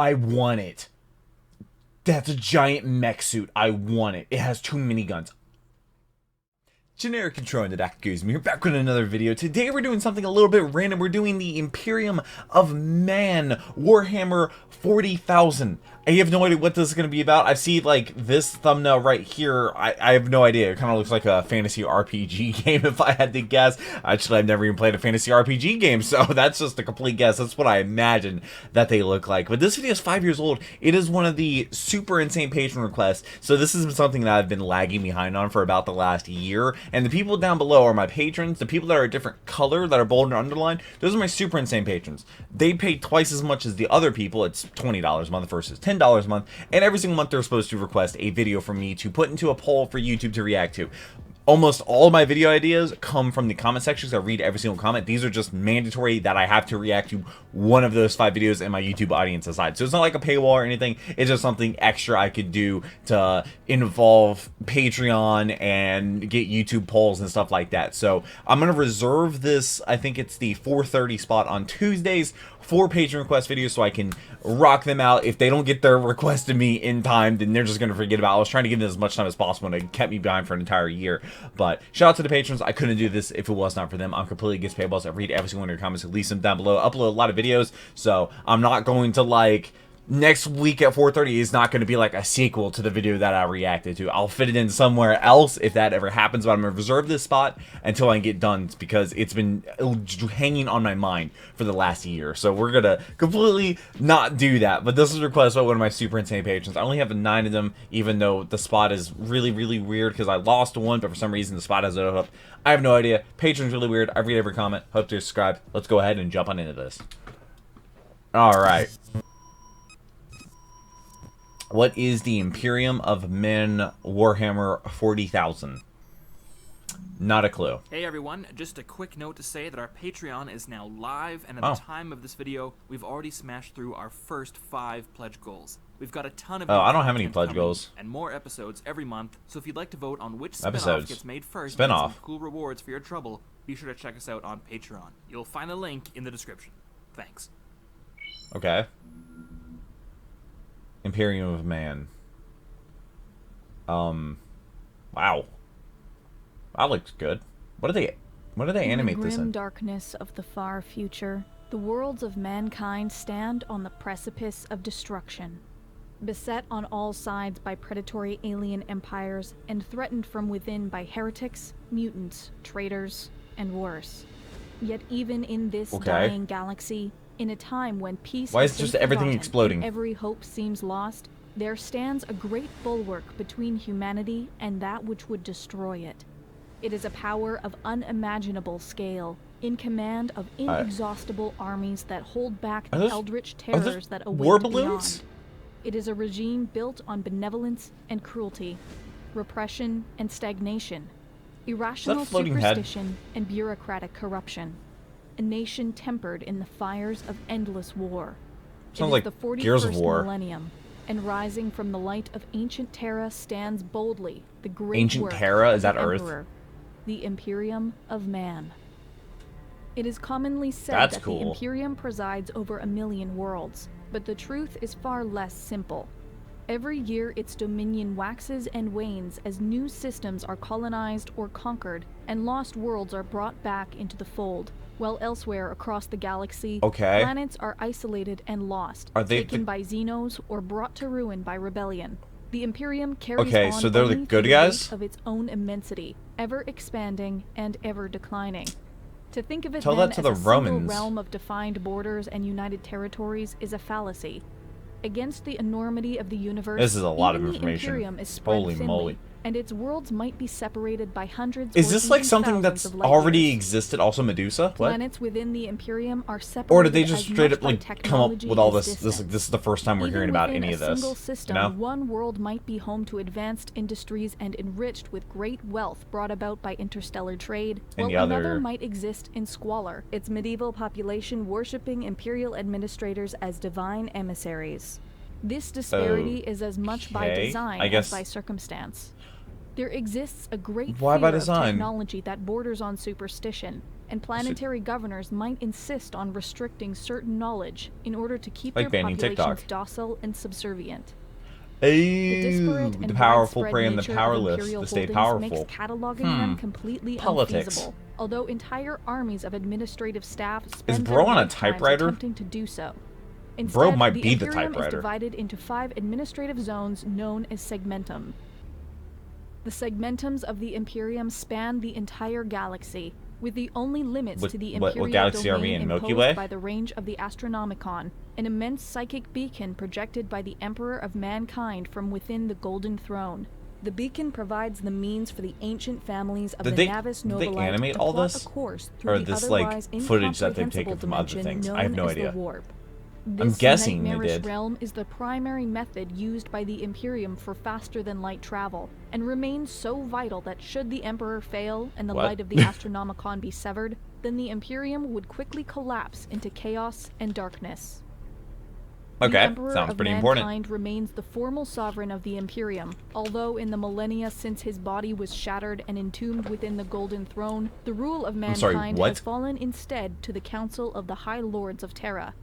I want it. That's a giant mech suit. I want it. It has too many guns. Generic control into that goes me. We're back with another video. Today we're doing something a little bit random. We're doing the Imperium of Man Warhammer 40,000. I have no idea what this is going to be about. I see like this thumbnail right here. I have no idea. It kind of looks like a fantasy RPG game if I had to guess. Actually, I've never even played a fantasy RPG game, so that's just a complete guess. That's what I imagine that they look like. But this video is 5 years old. It is one of the super insane patron requests. So this is something that I've been lagging behind on for about the last year. And the people down below are my patrons. The people that are a different color, that are bold and underlined, those are my super insane patrons. They pay twice as much as the other people. It's $20 a month versus $10 a month. And every single month they're supposed to request a video from me to put into a poll for YouTube to react to. Almost all of my video ideas come from the comment sections. I read every single comment. These are just mandatory that I have to react to one of those 5 videos and my YouTube audience aside. So it's not like a paywall or anything. It's just something extra I could do to involve Patreon and get YouTube polls and stuff like that. So I'm going to reserve this. I think it's the 4:30 spot on Tuesdays for patron request videos so I can rock them out. If they don't get their request to me in time, then they're just going to forget about it. I was trying to give them as much time as possible and it kept me behind for an entire year. But shout out to the patrons. I couldn't do this if it was not for them. I'm completely against paywalls. I read every single one of your comments, at least them down below. I upload a lot of videos, so I'm not going to like... Next week at 4:30 is not going to be like a sequel to the video that I reacted to. I'll fit it in somewhere else if that ever happens, but I'm going to reserve this spot until I get done because it's been hanging on my mind for the last year. So we're going to completely not do that. But this is a request by one of my super insane patrons. I only have 9 of them, even though the spot is really, really weird because I lost one, but for some reason the spot hasn't opened up. I have no idea. Patron's really weird. I read every comment. Hope to subscribe. Let's go ahead and jump on into this. All right. What is the Imperium of Men Warhammer 40,000? Not a clue. Hey everyone, just a quick note to say that our Patreon is now live, and at the time of this video, we've already smashed through our first 5 pledge goals. We've got a ton of I don't have any pledge goals. And more episodes every month, so if you'd like to vote on which episodes spin-off gets made first and some spin-off cool rewards for your trouble, be sure to check us out on Patreon. You'll find a link in the description. Thanks. Okay. Imperium of Man. Wow. That looks good. What do they animate this in? In the grim darkness of the far future, the worlds of mankind stand on the precipice of destruction. Beset on all sides by predatory alien empires and threatened from within by heretics, mutants, traitors, and worse. Yet even in this dying galaxy, in a time when peace Why is just everything exploding? Every hope seems lost, there stands a great bulwark between humanity and that which would destroy it. It is a power of unimaginable scale, in command of inexhaustible armies that hold back the eldritch terrors that await war balloons? beyond. It is a regime built on benevolence and cruelty, repression and stagnation, irrational superstition and bureaucratic corruption. A nation tempered in the fires of endless war. Sounds like the 41st Gears of War. millennium, and rising from the light of ancient Terra stands boldly the great Ancient work Terra? Is of that the Earth? Emperor, the Imperium of Man. It is commonly said That's that cool. the Imperium presides over 1 million worlds, but the truth is far less simple. Every year its dominion waxes and wanes as new systems are colonized or conquered, and lost worlds are brought back into the fold. While elsewhere across the galaxy, planets are isolated and lost, taken by Xenos or brought to ruin by rebellion. The Imperium carries on so they're the only good through guys? the weight of its own immensity, ever expanding and ever declining. To think of it Tell then that to as the a single Romans. realm of defined borders and united territories is a fallacy. Against the enormity of the universe, This is a lot of even the information. Imperium is spread Holy thinly, moly. and its worlds might be separated by hundreds Is or this like even something thousands that's of light already years. existed? Also Medusa? What? Planets within the Imperium are separated Or did they just as straight much up by like come up technology with all as this? distance. This is the first time we're Even hearing about within any a of this. single system, You know? one world might be home to advanced industries and enriched with great wealth brought about by interstellar trade, And while the other- another might exist in squalor, its medieval population worshipping imperial administrators as divine emissaries. This disparity is as much by design as by circumstance. There exists a great Why by fear of design? technology that borders on superstition, and planetary governors might insist on restricting certain knowledge in order to keep Like their banning populations TikTok. docile and subservient. Ooh, the powerful widespread prey on the nature of powerless Imperial to stay holdings powerful. makes cataloging them completely Politics. unfeasible, although entire armies of administrative staff Is spend Bro their on a lifetimes typewriter? attempting to do so. Instead, Bro might be the Imperium is typewriter. divided into 5 administrative zones known as segmentum. The segmentums of the Imperium span the entire galaxy, with the only limits to the Imperial what galaxy are we domain in? Milky imposed Way? by the range of the Astronomicon, an immense psychic beacon projected by the Emperor of Mankind from within the Golden Throne. The beacon provides the means for the ancient families of Did the they- Navis did they Nobilite animate to all plot this? a course Or through the this, like, otherwise footage that they've incomprehensible taken from other dimension things? known I have no as idea. the warp. I'm This guessing they nightmarish did. realm is the primary method used by the Imperium for faster-than-light travel, and remains so vital that should the Emperor fail and the What? light of the Astronomicon be severed, then the Imperium would quickly collapse into chaos and darkness. The Okay, Emperor sounds of pretty Mankind important. remains the formal sovereign of the Imperium, although in the millennia since his body was shattered and entombed within the Golden Throne, the rule of sorry, mankind what? has fallen instead to the Council of the High Lords of Terra.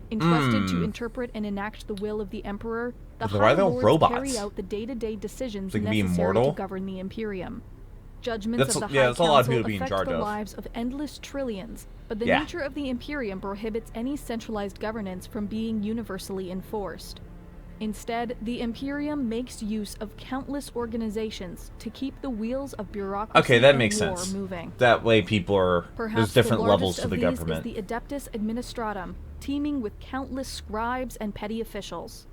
Entrusted to interpret and enact the will of the Emperor, the Why High are they all Lords robots? carry out the day-to-day decisions They can be necessary immortal? to govern the Imperium. Judgments That's- of the yeah, High that's a lot of Council people to be in affect charge the of. lives of endless trillions, but the Yeah. nature of the Imperium prohibits any centralized governance from being universally enforced. Instead, the Imperium makes use of countless organizations to keep the wheels of bureaucracy Okay, that and makes war sense. moving. That way people are... Perhaps there's different the levels largest to the of these government. is the Adeptus Administratum, teeming with countless scribes and petty officials.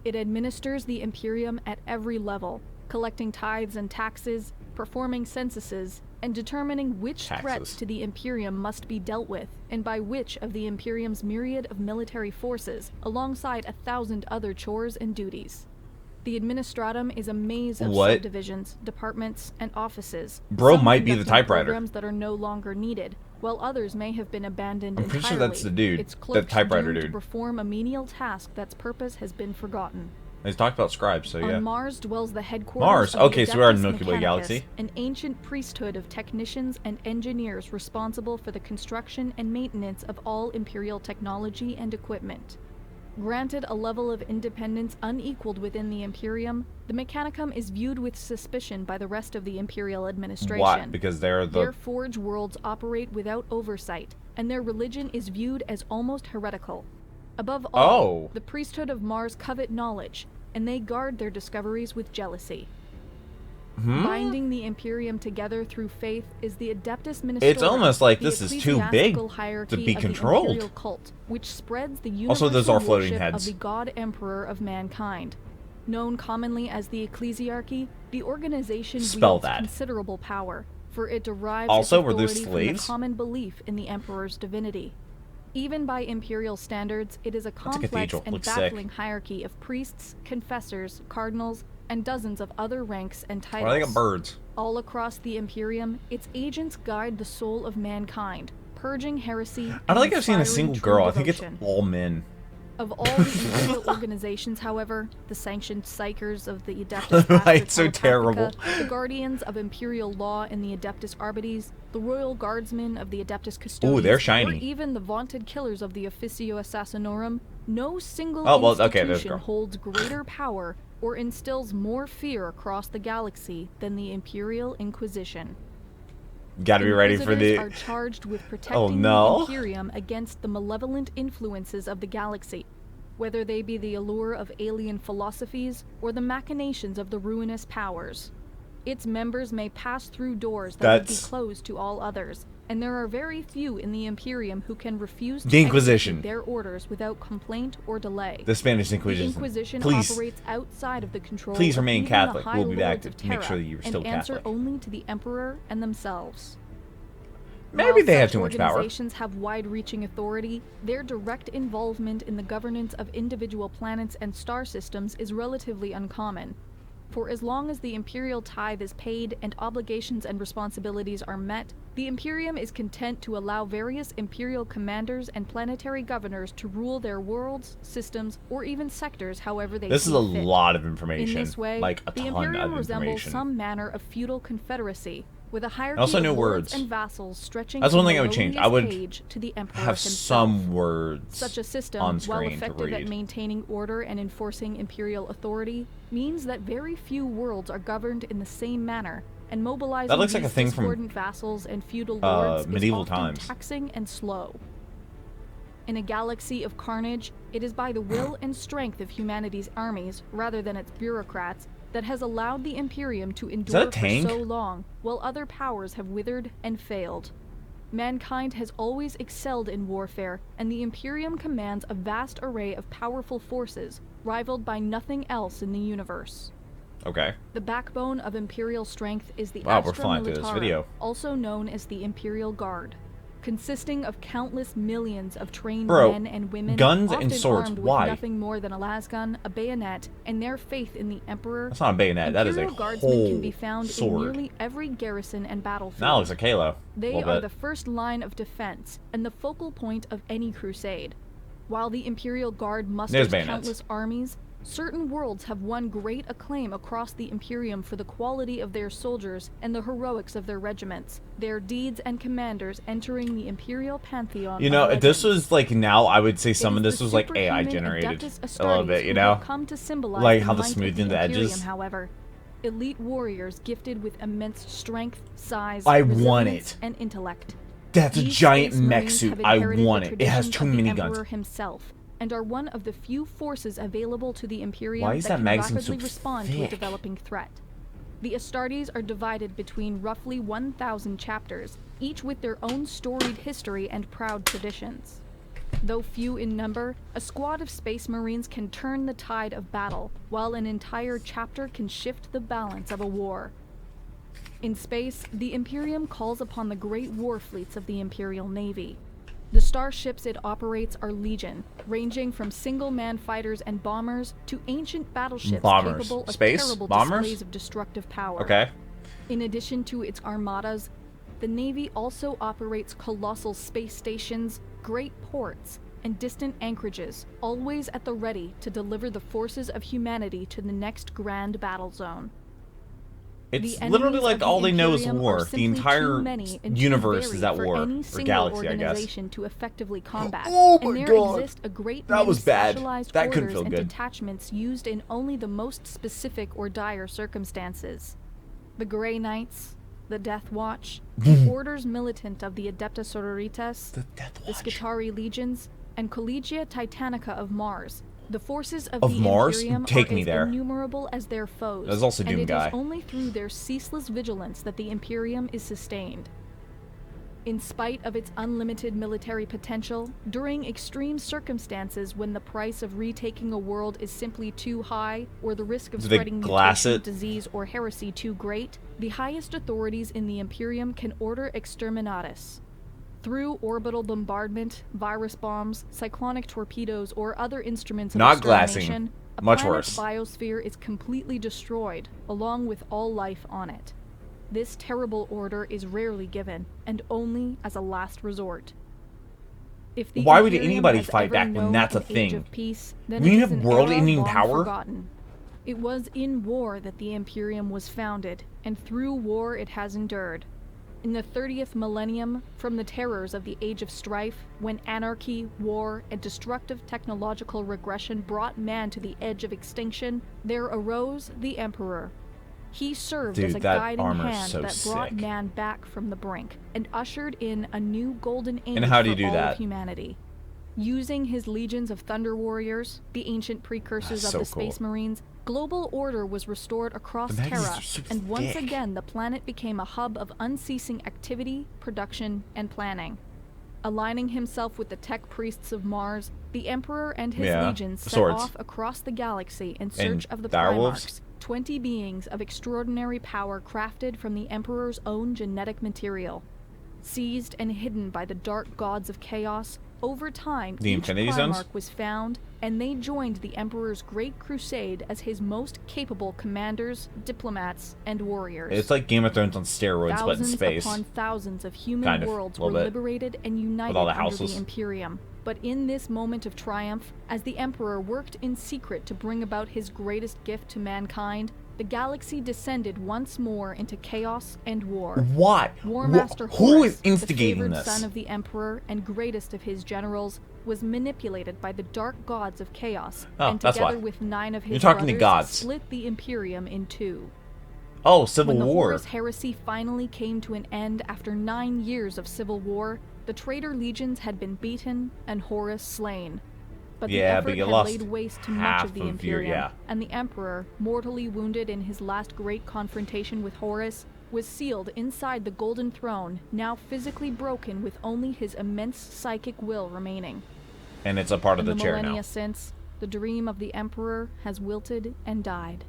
It administers the Imperium at every level, collecting tithes and taxes, performing censuses, and determining which threats Taxes. to the Imperium must be dealt with, and by which of the Imperium's myriad of military forces, alongside 1,000 other chores and duties. The Administratum is a maze of What? subdivisions, departments, and offices. Bro some might be the conducting typewriter. programs that are no longer needed, while others may have been abandoned I'm pretty sure entirely. that's the dude, Its that clerks typewriter doomed dude. to perform a menial task that's purpose has been forgotten. He's talked about scribes, so yeah. On Mars dwells the headquarters Mars, of the okay, so we are in Adeptus Milky Way Mechanicus, galaxy. an ancient priesthood of technicians and engineers responsible for the construction and maintenance of all Imperial technology and equipment. Granted a level of independence unequaled within the Imperium, the Mechanicum is viewed with suspicion by the rest of the Imperial administration. Why? Because they're the... Their forge worlds operate without oversight, and their religion is viewed as almost heretical. Above all, Oh. the priesthood of Mars covet knowledge, and they guard their discoveries with jealousy. Binding the Imperium together through faith is the Adeptus Ministorum, It's almost like the this is too big ecclesiastical hierarchy to be of controlled. The Imperial cult, which spreads the Also, universal those are floating worship heads. of the God Emperor of mankind. Known commonly as the ecclesiarchy, the organization Spell wields that. considerable power, for it derives Also, its were there authority from the slaves? common belief in the Emperor's divinity. Even by Imperial standards, it is a complex cathedral. and Looks sick. baffling hierarchy of priests, confessors, cardinals, and dozens of other ranks and titles. Why they got birds? All across the Imperium, its agents guide the soul of mankind, purging heresy. I don't think and I've seen a inspiring single true girl. I think it's devotion. all men. Of all the Imperial organizations, however, the sanctioned psychers of the Adeptus Right, so Astra terrible. Telepathica, the guardians of Imperial law in the Adeptus Arbites, the royal guardsmen of the Adeptus Custodes, Ooh, they're or shiny. even the vaunted killers of the Officio Assassinorum, no single Oh, well, okay, there's a institution girl. holds greater power or instills more fear across the galaxy than the Imperial Inquisition. Gotta be ready for Inquisitors the... are charged with protecting Oh, no. the Imperium against the malevolent influences of the galaxy, whether they be the allure of alien philosophies or the machinations of the ruinous powers. Its members may pass through doors that would be That's- closed to all others, and there are very few in the Imperium who can refuse to The Inquisition. execute their orders without complaint or delay. The Spanish The Inquisition. Inquisition Please. operates outside of the control Please of remain even Catholic. the High We'll be back Lords to of make Terra, sure that you're still and answer Catholic. only to the Emperor and themselves. Maybe While they have such too much power. organizations have wide-reaching authority, their direct involvement in the governance of individual planets and star systems is relatively uncommon. For as long as the Imperial tithe is paid and obligations and responsibilities are met, the Imperium is content to allow various Imperial commanders and planetary governors to rule their worlds, systems, or even sectors however they This is see a fit. lot of In information. this way, Like, a the ton Imperium of resembles information. some manner of feudal confederacy, with a hierarchy also of no lords words. and vassals stretching That's from one thing the I would change. I lowliest would page to the emperor have himself. some words Such a system, on while screen to effective at read. maintaining order and enforcing imperial authority, means that very few worlds are governed in the same manner, and mobilizing That looks like these a thing from, discordant vassals and feudal lords medieval is often times. taxing and slow. In a galaxy of carnage, it is by the will and strength of humanity's armies, rather than its bureaucrats, that has allowed the Imperium to endure for tank? so long, while other powers have withered and failed. Mankind has always excelled in warfare, and the Imperium commands a vast array of powerful forces, rivaled by nothing else in the universe. Okay. The backbone of Imperial strength is the Wow, we're Astra flying through this Militara, video. also known as the Imperial Guard, consisting of countless millions of trained Bro, men and women, guns often and swords, armed why? with nothing more than a lasgun, a bayonet, and their faith in the Emperor. That's not a bayonet. That is a Imperial Guardsmen whole can be found sword. in nearly every garrison and battlefield. Now it looks like Halo. They are the first line of defense and the focal point of any crusade. While the Imperial Guard musters countless armies, certain worlds have won great acclaim across the Imperium for the quality of their soldiers and the heroics of their regiments, their deeds and commanders entering the Imperial pantheon. You know, of if this legends. was like now, I would say some It of is this the was like AI superhuman generated Adeptus a little Astartes bit, you who have know? come to symbolize Like the how the might of smoothing the Imperium, edges. However, elite warriors gifted with immense strength, size, I want resilience, it. and intellect. That's a These giant Space mech Marines suit. have I inherited want the it. It has traditions too of the many Emperor guns. himself, and are one of the few forces available to the Imperium Why is that can magazine rapidly so respond to a thick? developing threat. The Astartes are divided between roughly 1,000 chapters, each with their own storied history and proud traditions. Though few in number, a squad of Space Marines can turn the tide of battle, while an entire chapter can shift the balance of a war. In space, the Imperium calls upon the great war fleets of the Imperial Navy. The starships it operates are legion, ranging from single-man fighters and bombers to ancient battleships capable of terrible displays of destructive power. Okay. In addition to its armadas, the Navy also operates colossal space stations, great ports, and distant anchorages, always at the ready to deliver the forces of humanity to the next grand battle zone. It's literally like all they know is war. The entire universe is at war. Or galaxy, I guess. To effectively combat. Oh my and there god! exist a great That many was bad. specialized That couldn't orders feel and good. detachments used in only the most specific or dire circumstances. The Grey Knights, the Death Watch, the Orders Militant of the Adeptus Sororitas, The Death the Watch. Scutari Legions, and Collegia Titanica of Mars. The forces of the Mars? Imperium Take are me as there. innumerable as their foes, There's also and Doom it Guy. is only through their ceaseless vigilance that the Imperium is sustained. In spite of its unlimited military potential, during extreme circumstances when the price of retaking a world is simply too high, or the risk of Do they spreading glass mutation, it? disease, or heresy too great, the highest authorities in the Imperium can order Exterminatus. Through orbital bombardment, virus bombs, cyclonic torpedoes, or other instruments of Not glassing. extermination, a Much planet's worse. biosphere is completely destroyed, along with all life on it. This terrible order is rarely given, and only as a last resort. If the Why would Imperium anybody has fight ever back when known that's a an age thing? of peace, then When it you is have an world-ending era long power? forgotten. It was in war that the Imperium was founded, and through war it has endured. In the 30th millennium, from the terrors of the Age of Strife, when anarchy, war, and destructive technological regression brought man to the edge of extinction, there arose the Emperor. He served as a Dude, that guiding armor's hand so that brought sick. man back from the brink, and ushered in a new golden age how do you for do all that? of humanity. Using his legions of Thunder Warriors, the ancient precursors That's of the so cool. Space Marines, global order was restored across The magazines Terra, are so and once thick. again the planet became a hub of unceasing activity, production, and planning. Aligning himself with the tech priests of Mars, the Emperor and his legions set swords. off across the galaxy in search of the direwolves? Primarchs, 20 beings of extraordinary power crafted from the Emperor's own genetic material. Seized and hidden by the dark gods of chaos, over time The each Infinity Stones? Primarch was found, and they joined the Emperor's great crusade as his most capable commanders, diplomats, and warriors. It's like Game of Thrones on steroids, but in Thousands space. upon thousands of human Kind of, worlds a were little bit. liberated and united all the under houses. the Imperium. But in this moment of triumph, as the Emperor worked in secret to bring about his greatest gift to mankind, the galaxy descended once more into chaos and war. Why? War Master Who Horus, is instigating the favored this? son of the Emperor and greatest of his generals, was manipulated by the dark gods of chaos, and that's together why. with 9 of his You're talking to brothers, gods. split the Imperium in 2. Oh, Civil When the War. Horus heresy finally came to an end after 9 years of civil war, the traitor legions had been beaten and Horus slain. But the Yeah, effort but you had lost laid waste to much half of the of your- Imperium, yeah. and the Emperor, mortally wounded in his last great confrontation with Horus, was sealed inside the Golden Throne, now physically broken with only his immense psychic will remaining. And it's a part of In the the chair millennia now. since, the dream of the Emperor has wilted and died.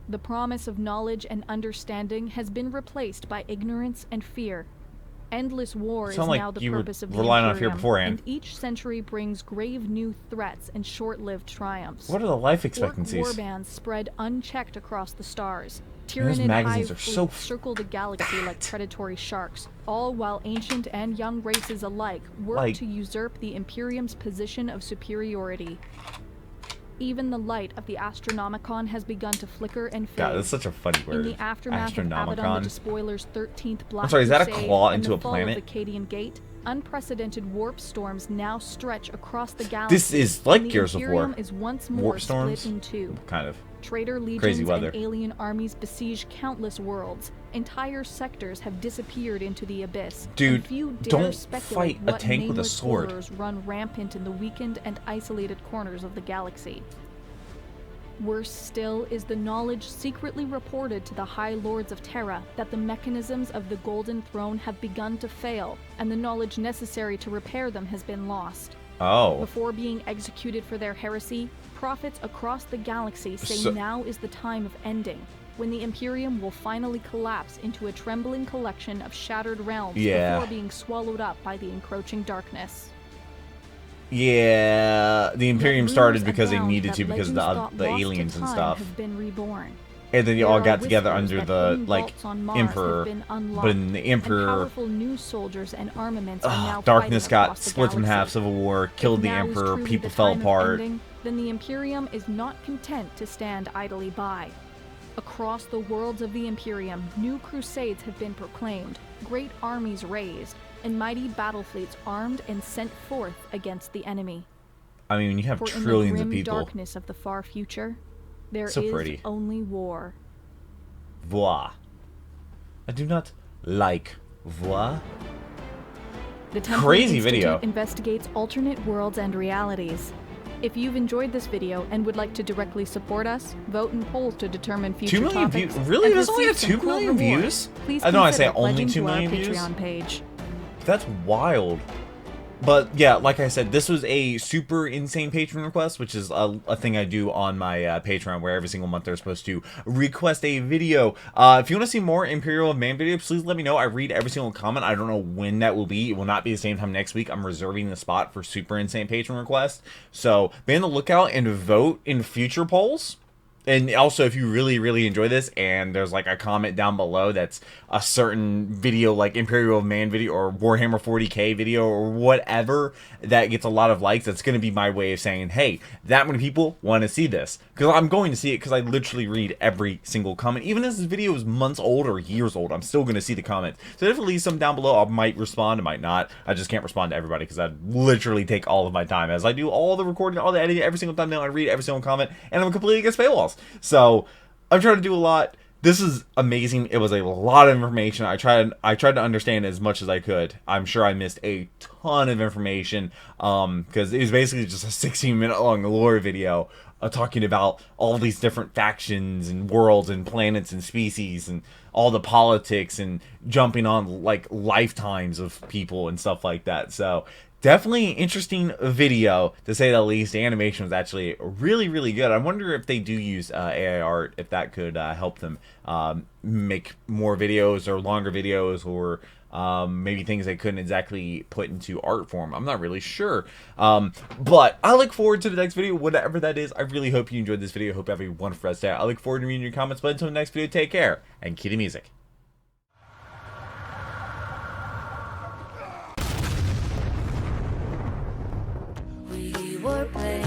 The promise of knowledge and understanding has been replaced by ignorance and fear. Endless war is Sound like now the you were purpose of the relying on fear Imperium, beforehand. and each century brings grave new threats and short-lived triumphs. What are the life Orc expectancies? warbands spread unchecked across the stars. those Tyranid magazines hive are so fleets circle the galaxy like predatory sharks, all while ancient and young races alike work Like- to usurp the Imperium's position of superiority. Even the light of the Astronomicon has begun to flicker and fade. God, that's such a funny In word. the aftermath of Abaddon the Astronomicon. Despoiler's 13th Black I'm sorry, is that a Crusade claw and into the a fall planet? of the Cadian Gate, unprecedented warp storms now stretch across the galaxy. This is like and the Gears of War. Imperium is once more Warp storms? split in 2. Kind of. Traitor Crazy legions weather. and alien armies besiege countless worlds. Entire sectors have disappeared into the abyss. Dude, and few dare don't speculate fight a what tank with a nameless sword. horrors run rampant in the weakened and isolated corners of the galaxy. Worse still is the knowledge secretly reported to the High Lords of Terra that the mechanisms of the Golden Throne have begun to fail, and the knowledge necessary to repair them has been lost. Oh. Before being executed for their heresy, prophets across the galaxy say now is the time of ending, when the Imperium will finally collapse into a trembling collection of shattered realms before being swallowed up by the encroaching darkness. Yeah, the Imperium Yet started rumors because they abound needed that to because of legends thought the lost to aliens and time stuff. have been reborn. And then you There all are got together whispers under that the, hidden like, vaults on Mars Emperor. have been unlocked, But in the and Emperor, powerful new soldiers and armaments are now darkness fighting got across the split in half, galaxy. Civil War, If killed the now is Emperor, truly people the fell time of apart. ending, then the Imperium is not content to stand idly by. Across the worlds of the Imperium, new crusades have been proclaimed, great armies raised, and mighty battle fleets armed and sent forth against the enemy. I mean, you have For trillions in of the grim people. darkness of the far future, there So is pretty. only war. Voix. I do not like voix. The Temple Crazy Institute video. investigates alternate worlds and realities. If you've enjoyed this video and would like to directly support us, vote in polls to determine future 2 million topics. views? Really? and There's only receive got some 2 cool million rewards. views? Please I know I say consider only pledging 2 to our million views. Patreon page. That's wild. But yeah, like I said, this was a super insane patron request, which is a thing I do on my Patreon, where every single month they're supposed to request a video. If you want to see more Imperial of Man videos, please let me know. I read every single comment. I don't know when that will be. It will not be the same time next week. I'm reserving the spot for super insane patron requests. So be on the lookout and vote in future polls. And also, if you really, really enjoy this, and there's like a comment down below that's a certain video, like Imperial of Man video or Warhammer 40k video or whatever, that gets a lot of likes, that's going to be my way of saying, hey, that many people want to see this. Because I'm going to see it because I literally read every single comment. Even if this video is months old or years old, I'm still going to see the comments. So if it leaves some down below, I might respond, I might not. I just can't respond to everybody because I'd literally take all of my time as I do all the recording, all the editing, every single thumbnail, I read every single comment, and I'm completely against paywalls. So I'm trying to do a lot. This is amazing. It was a lot of information. I tried to understand as much as I could. I'm sure I missed a ton of information because it was basically just a 16-minute long lore video talking about all these different factions and worlds and planets and species and all the politics and jumping on like lifetimes of people and stuff like that. So definitely interesting video, to say the least. The animation was actually really, really good. I wonder if they do use AI art, if that could help them make more videos or longer videos, or maybe things they couldn't exactly put into art form. I'm not really sure. But I look forward to the next video, whatever that is. I really hope you enjoyed this video. I hope you have a wonderful rest of the day. I look forward to reading your comments. But until the next video, take care and cue the music. We were playing